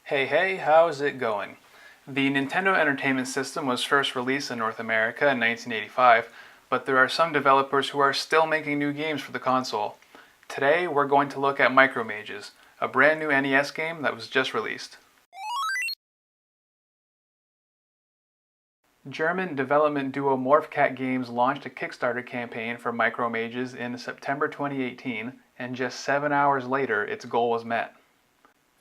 Hey, how's it going? The Nintendo Entertainment System was first released in North America in 1985, but there are some developers who are still making new games for the console. Today, we're going to look at Micro Mages, a brand new NES game that was just released. German development duo Morphcat Games launched a Kickstarter campaign for Micro Mages in September 2018, and just 7 hours later, its goal was met.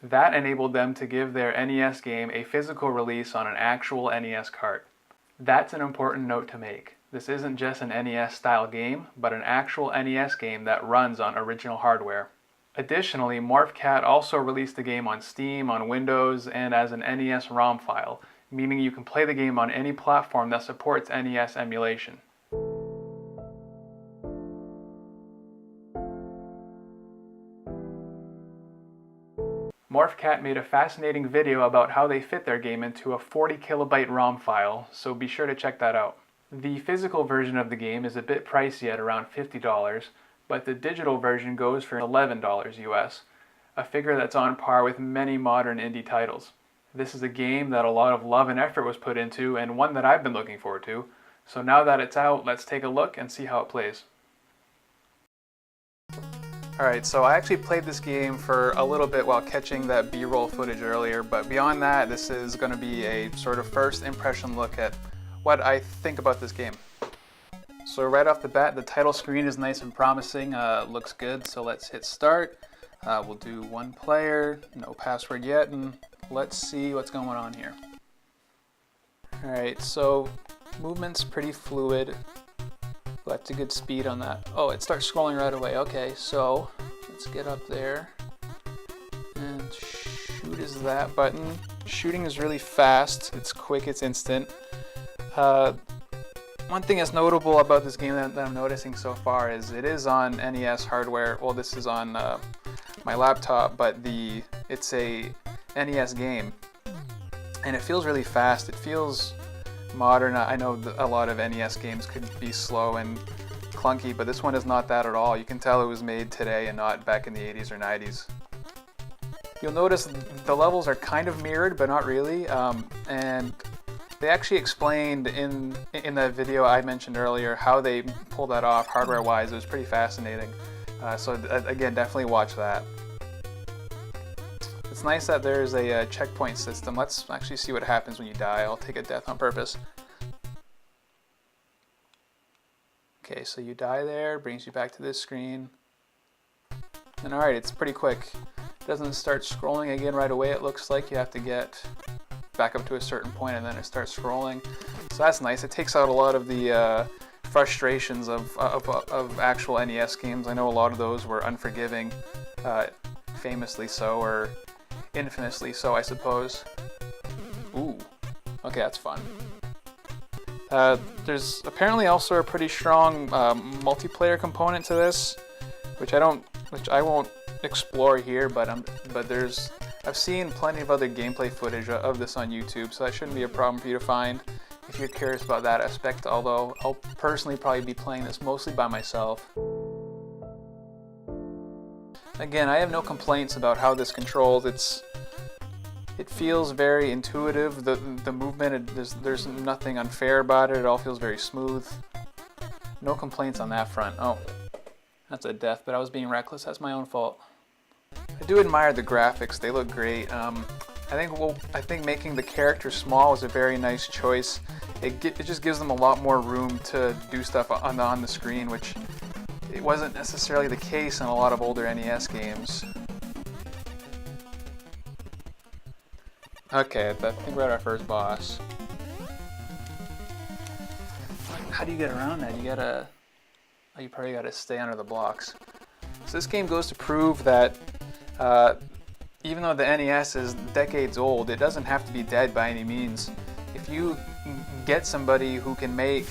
That enabled them to give their NES game a physical release on an actual NES cart. That's an important note to make. This isn't just an NES-style game, but an actual NES game that runs on original hardware. Additionally, Morphcat also released the game on Steam, on Windows, and as an NES ROM file, meaning you can play the game on any platform that supports NES emulation. Morphcat made a fascinating video about how they fit their game into a 40 kilobyte ROM file, so be sure to check that out. The physical version of the game is a bit pricey at around $50, but the digital version goes for $11 US, a figure that's on par with many modern indie titles. This is a game that a lot of love and effort was put into, and one that I've been looking forward to, so now that it's out, let's take a look and see how it plays. Alright, so I actually played this game for a little bit while catching that B-roll footage earlier, but beyond that, this is going to be a sort of first impression look at what I think about this game. So right off the bat, the title screen is nice and promising, looks good, so let's hit start. We'll do one player, no password yet, and let's see what's going on here. Alright, so movement's pretty fluid. That's a good speed on that. Oh, it starts scrolling right away. Okay, so let's get up there. And shoot is that button. Shooting is really fast. It's quick, it's instant. One thing that's notable about this game that I'm noticing so far is it is on NES hardware. Well, this is on my laptop, but it's a NES game. And it feels really fast. It feels modern. I know a lot of NES games could be slow and clunky, but this one is not that at all. You can tell it was made today and not back in the 80s or 90s. You'll notice the levels are kind of mirrored, but not really. And they actually explained in that video I mentioned earlier how they pulled that off hardware-wise. It was pretty fascinating. So again, definitely watch that. It's nice that there's a checkpoint system. Let's actually see what happens when you die. I'll take a death on purpose. Okay, so you die there, brings you back to this screen. And alright, it's pretty quick. It doesn't start scrolling again right away, it looks like. You have to get back up to a certain point and then it starts scrolling. So that's nice. It takes out a lot of the frustrations of actual NES games. I know a lot of those were unforgiving, famously so, or infamously so, I suppose. Ooh, okay, that's fun. There's apparently also a pretty strong multiplayer component to this, which I won't explore here, but I've seen plenty of other gameplay footage of this on YouTube, so that shouldn't be a problem for you to find if you're curious about that aspect, although I'll personally probably be playing this mostly by myself. Again, I have no complaints about how this controls. It feels very intuitive. The movement, there's nothing unfair about it. It all feels very smooth. No complaints on that front. Oh, that's a death, but I was being reckless. That's my own fault. I do admire the graphics. They look great. I think making the character small is a very nice choice. It just gives them a lot more room to do stuff on the screen, which it wasn't necessarily the case in a lot of older NES games. Okay, I think we're at our first boss. How do you get around that? You probably gotta stay under the blocks. So this game goes to prove that even though the NES is decades old, it doesn't have to be dead by any means. If you get somebody who can make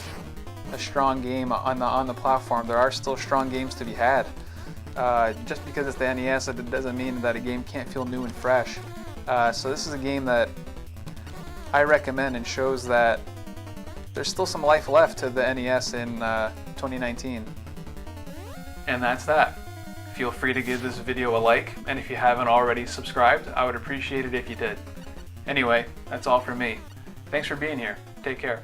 a strong game on the platform, there are still strong games to be had. Just because it's the NES, it doesn't mean that a game can't feel new and fresh. So this is a game that I recommend and shows that there's still some life left to the NES in 2019. And that's that. feel free to give this video a like, and if you haven't already subscribed, I would appreciate it if you did. Anyway, that's all from me. Thanks for being here. Take care.